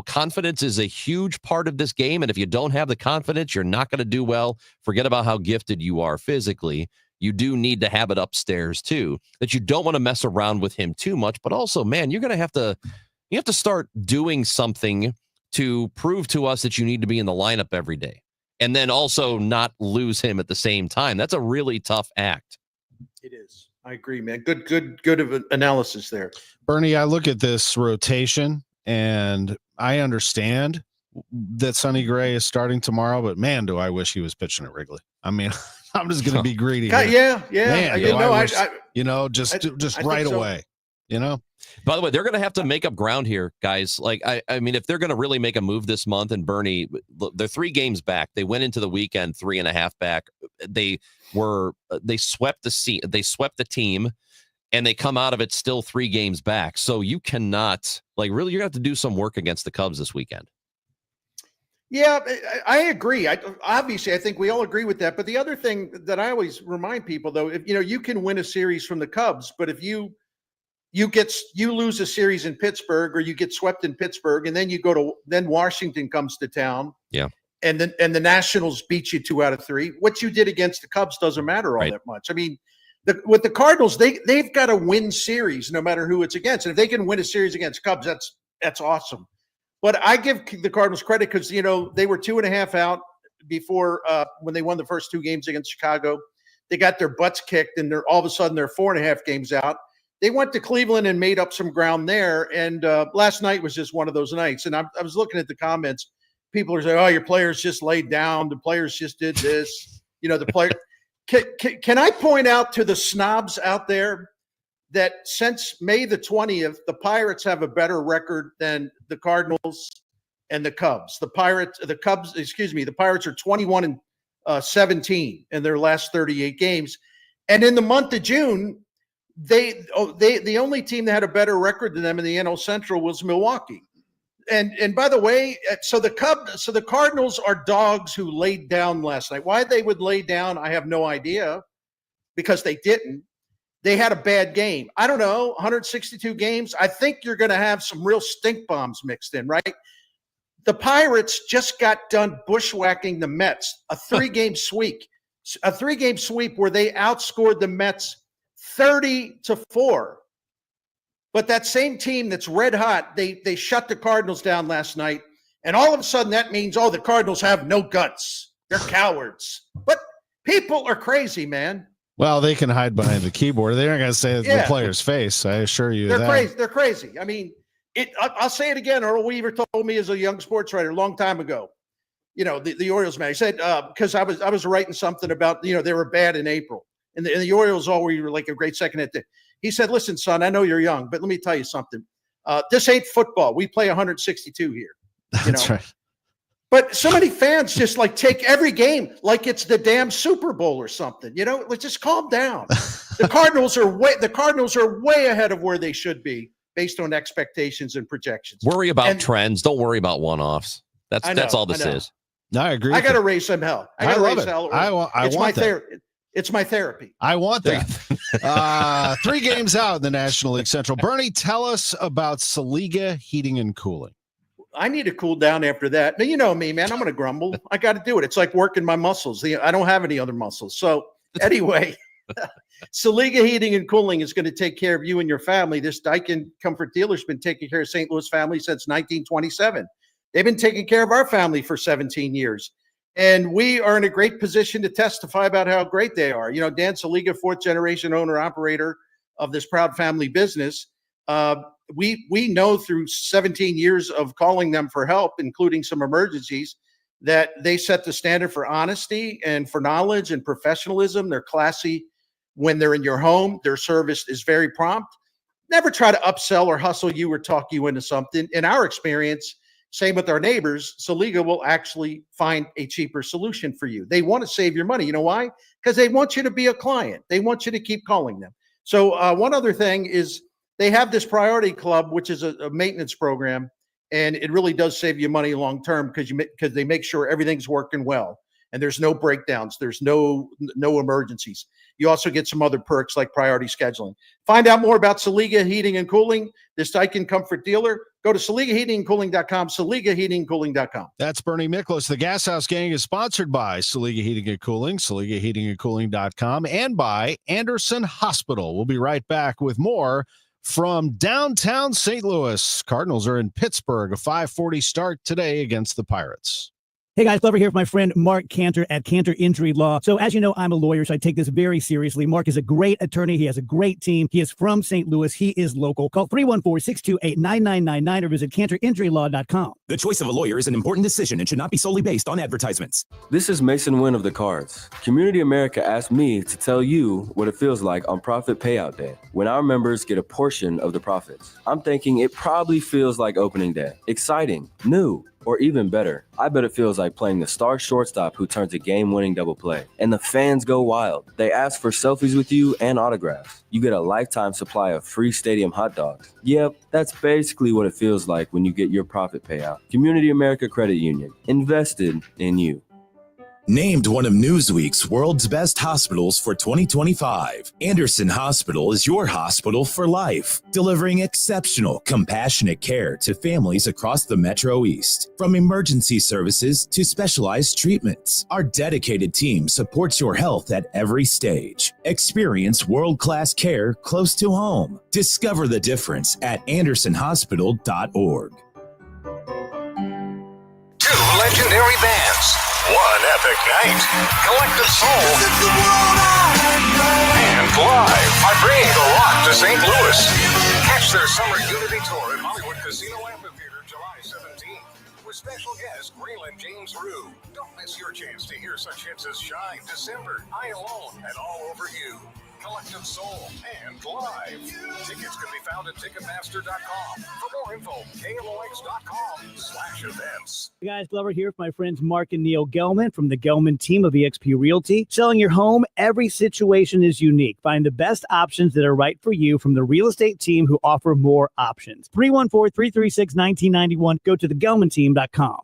confidence is a huge part of this game, and if you don't have the confidence, you're not going to do well. Forget about how gifted you are physically. You do need to have it upstairs too, that you don't want to mess around with him too much, but also, man, you have to start doing something to prove to us that you need to be in the lineup every day. And then also not lose him at the same time. That's a really tough act. It is. I agree, man. Good of an analysis there. Bernie, I look at this rotation and I understand that Sonny Gray is starting tomorrow, but man, do I wish he was pitching at Wrigley. I mean, I'm just going to be greedy. Yeah. Man, just right away. By the way, they're going to have to make up ground here, guys. Like, I mean, if they're going to really make a move this month, and Bernie, they're 3 games back. They went into the weekend 3.5 back. They swept the team, and they come out of it still 3 games back. So you cannot, really, you're going to have to do some work against the Cubs this weekend. Yeah, I agree. Obviously, I think we all agree with that. But the other thing that I always remind people, though, if you can win a series from the Cubs, but if you lose a series in Pittsburgh, or you get swept in Pittsburgh, and then Washington comes to town. Yeah. And the Nationals beat you 2 out of 3. What you did against the Cubs doesn't matter all that much. I mean, with the Cardinals, they've got to win series no matter who it's against. And if they can win a series against Cubs, that's awesome. But I give the Cardinals credit because, they were 2.5 out before when they won the first 2 games against Chicago. They got their butts kicked, and all of a sudden they're 4.5 games out. They went to Cleveland and made up some ground there. And last night was just one of those nights. And I was looking at the comments. People are saying, "Oh, your players just laid down. The players just did this." The player. Can I point out to the snobs out there that since May the 20th, the Pirates have a better record than the Cardinals and the Cubs. The Pirates are 21-17 in their last 38 games. And in the month of June, the only team that had a better record than them in the NL Central was Milwaukee. And by the way, so the Cardinals are dogs who laid down last night. Why they would lay down, I have no idea, because they didn't. They had a bad game. I don't know, 162 games. I think you're going to have some real stink bombs mixed in, right? The Pirates just got done bushwhacking the Mets, a three-game sweep where they outscored the Mets 30-4. But that same team that's red hot, they shut the Cardinals down last night, and all of a sudden that means, the Cardinals have no guts. They're cowards. But people are crazy, man. Well, they can hide behind the keyboard. They're not going to say it to the player's face. I assure you They're that. crazy. They're crazy. I mean, I'll say it again. Earl Weaver told me as a young sports writer a long time ago, the Orioles, man. He said, because I was writing something about, they were bad in April. And the Orioles always were like a great second at that. He said, listen, son, I know you're young, but let me tell you something. This ain't football. We play 162 here. That's right. But so many fans just take every game like it's the damn Super Bowl or something. Let's just calm down. The Cardinals are way ahead of where they should be based on expectations and projections. Worry about trends. Don't worry about one-offs. That's all this is. No, I agree. I got to raise some hell. I love it. I want that. It's my therapy. I want that. 3 games out in the National League Central. Bernie, tell us about Saliga Heating and Cooling. I need to cool down after that. But you know me, man. I'm going to grumble. I got to do it. It's like working my muscles. I don't have any other muscles. So anyway, Saliga Heating and Cooling is going to take care of you and your family. This Daikin Comfort dealer has been taking care of St. Louis family since 1927. They've been taking care of our family for 17 years. And we are in a great position to testify about how great they are. Dan Saliga, 4th generation owner operator of this proud family business. We know through 17 years of calling them for help, including some emergencies, that they set the standard for honesty and for knowledge and professionalism. They're classy when they're in your home. Their service is very prompt. Never try to upsell or hustle you or talk you into something. In our experience, same with our neighbors, Saliga will actually find a cheaper solution for you. They want to save your money. You know why? Because they want you to be a client. They want you to keep calling them. So one other thing is they have this Priority Club, which is a maintenance program, and it really does save you money long term because they make sure everything's working well and there's no breakdowns, there's no emergencies. You also get some other perks like priority scheduling. Find out more about Saliga Heating and Cooling, this Daikin Comfort dealer. Go to SaligaHeatingandCooling.com, SaligaHeatingandCooling.com. That's Bernie Miklos. The Gashouse Gang is sponsored by Saliga Heating and Cooling, SaligaHeatingandCooling.com, and by Anderson Hospital. We'll be right back with more from downtown St. Louis. Cardinals are in Pittsburgh, a 5:40 start today against the Pirates. Hey guys, Glover here with my friend Mark Cantor at Cantor Injury Law. So as you know, I'm a lawyer, so I take this very seriously. Mark is a great attorney. He has a great team. He is from St. Louis. He is local. Call 314-628-9999 or visit CantorInjuryLaw.com. The choice of a lawyer is an important decision and should not be solely based on advertisements. This is Mason Wynn of the Cards. Community America asked me to tell you what it feels like on Profit Payout Day, when our members get a portion of the profits. I'm thinking it probably feels like opening day. Exciting, new, or even better, I bet it feels like playing the star shortstop who turns a game-winning double play. And the fans go wild. They ask for selfies with you and autographs. You get a lifetime supply of free stadium hot dogs. Yep, that's basically what it feels like when you get your profit payout. Community America Credit Union. Invested in you. Named one of Newsweek's world's best hospitals for 2025, Anderson Hospital is your hospital for life, delivering exceptional, compassionate care to families across the Metro East. From emergency services to specialized treatments, our dedicated team supports your health at every stage. Experience world-class care close to home. Discover the difference at andersonhospital.org. 2 legendary bands. 1 epic night. Collective Soul. And live by bringing the rock to St. Louis. Catch their summer Unity tour at Hollywood Casino Amphitheater July 17th with special guest Braylon James Rue. Don't miss your chance to hear such hits as Shine, December, I Alone, and All Over You. Collective Soul, and live. Tickets can be found at Ticketmaster.com. For more info, KMOX.com/events. Hey guys, Glover here with my friends Mark and Neil Gelman from the Gelman team of eXp Realty. Selling your home, every situation is unique. Find the best options that are right for you from the real estate team who offer more options. 314-336-1991. Go to thegelmanteam.com.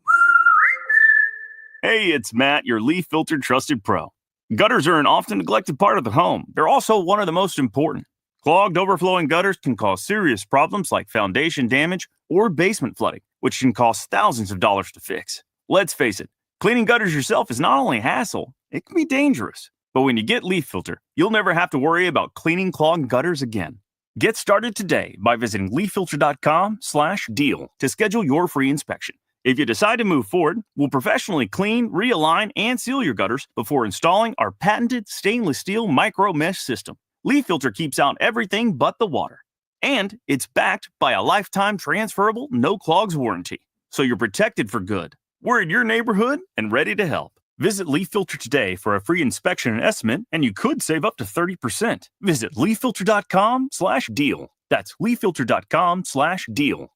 Hey, it's Matt, your leaf filter trusted pro. Gutters are an often neglected part of the home. They're also one of the most important. Clogged, overflowing gutters can cause serious problems like foundation damage or basement flooding, which can cost thousands of dollars to fix. Let's face it, cleaning gutters yourself is not only a hassle, it can be dangerous. But when you get Leaf Filter, you'll never have to worry about cleaning clogged gutters again. Get started today by visiting leaffilter.com/deal to schedule your free inspection. If you decide to move forward, we'll professionally clean, realign, and seal your gutters before installing our patented stainless steel micro mesh system. Leaf Filter keeps out everything but the water. And it's backed by a lifetime transferable no clogs warranty. So you're protected for good. We're in your neighborhood and ready to help. Visit Leaf Filter today for a free inspection and estimate, and you could save up to 30%. Visit leaffilter.com/deal. That's leaffilter.com/deal.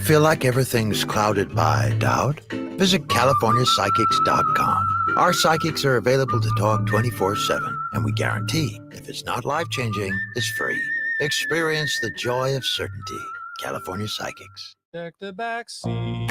Feel like everything's clouded by doubt? Visit CaliforniaPsychics.com. Our psychics are available to talk 24/7, and we guarantee if it's not life-changing, it's free. Experience the joy of certainty. California Psychics. Check the back seat.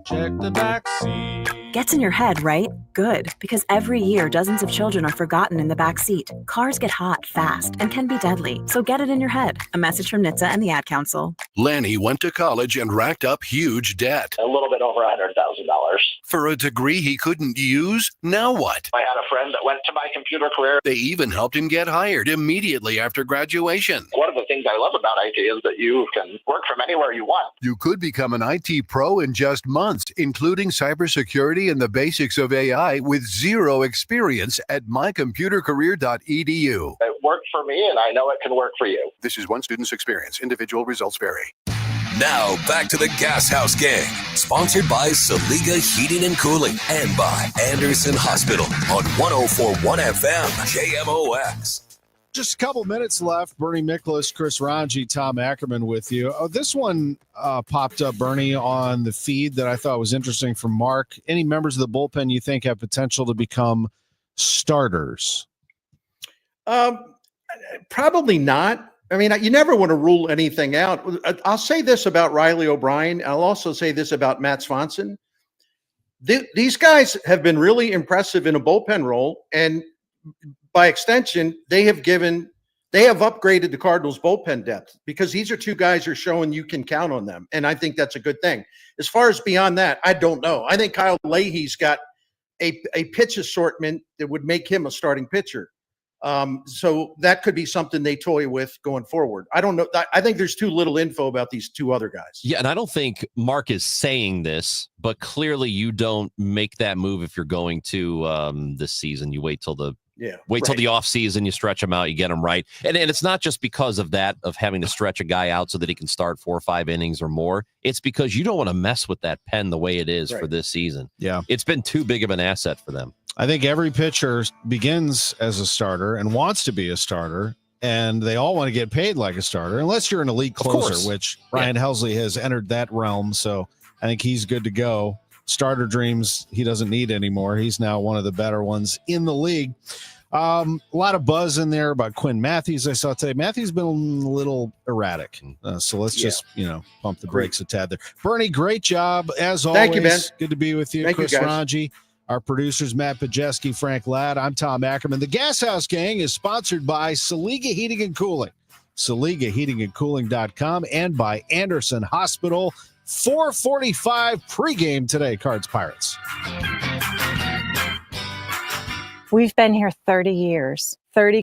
Check the back seat. Gets in your head, right? Good, because every year dozens of children are forgotten in the back seat. Cars get hot fast and can be deadly, so get it in your head. A message from NHTSA and the Ad Council. Lanny went to college and racked up huge debt. A little bit over $100,000. For a degree he couldn't use? Now what? I had a friend that went to my computer career. They even helped him get hired immediately after graduation. One of the things I love about IT is that you can work from anywhere you want. You could become an IT pro in just months, including cybersecurity and the basics of AI with zero experience at mycomputercareer.edu. It worked for me, and I know it can work for you. This is one student's experience. Individual results vary. Now back to the Gashouse Gang, sponsored by Saliga Heating and Cooling and by Anderson Hospital on 104.1 FM KMOX. Just a couple minutes left. Bernie Miklasz, Chris Ranji, Tom Ackerman with you. This one popped up, Bernie, on the feed that I thought was interesting from Mark. Any members of the bullpen you think have potential to become starters? Probably not. I mean, you never want to rule anything out. I'll say this about Riley O'Brien. I'll also say this about Matt Swanson. These guys have been really impressive in a bullpen role, and by extension, they have upgraded the Cardinals' bullpen depth because these are two guys who are showing you can count on them, and I think that's a good thing. As far as beyond that, I don't know. I think Kyle Leahy's got a pitch assortment that would make him a starting pitcher. So that could be something they toy with going forward. I don't know. I think there's too little info about these two other guys. Yeah, and I don't think Mark is saying this, but clearly you don't make that move if you're going to this season. You wait till the till the off season, you stretch them out, you get them right. And it's not just because of that, of having to stretch a guy out so that he can start 4 or 5 innings or more. It's because you don't want to mess with that pen the way it is for this season. Yeah. It's been too big of an asset for them. I think every pitcher begins as a starter and wants to be a starter, and they all want to get paid like a starter, unless you're an elite closer, which Ryan Helsley has entered that realm. So I think he's good to go. Starter dreams he doesn't need anymore. He's now one of the better ones in the league. A lot of buzz in there about Quinn Matthews. I saw today. Matthews been a little erratic, so let's just pump the brakes a tad there. Bernie, great job as always. Thank you, Ben. Good to be with you. Thank Chris you, guys. Ranji, our producers Matt Pajeski, Frank Ladd. I'm Tom Ackerman. The Gashouse Gang is sponsored by Saliga Heating and Cooling, SaligaHeatingandCooling.com, and by Anderson Hospital. 4:45 pregame today, Cards Pirates. We've been here 30 years. 30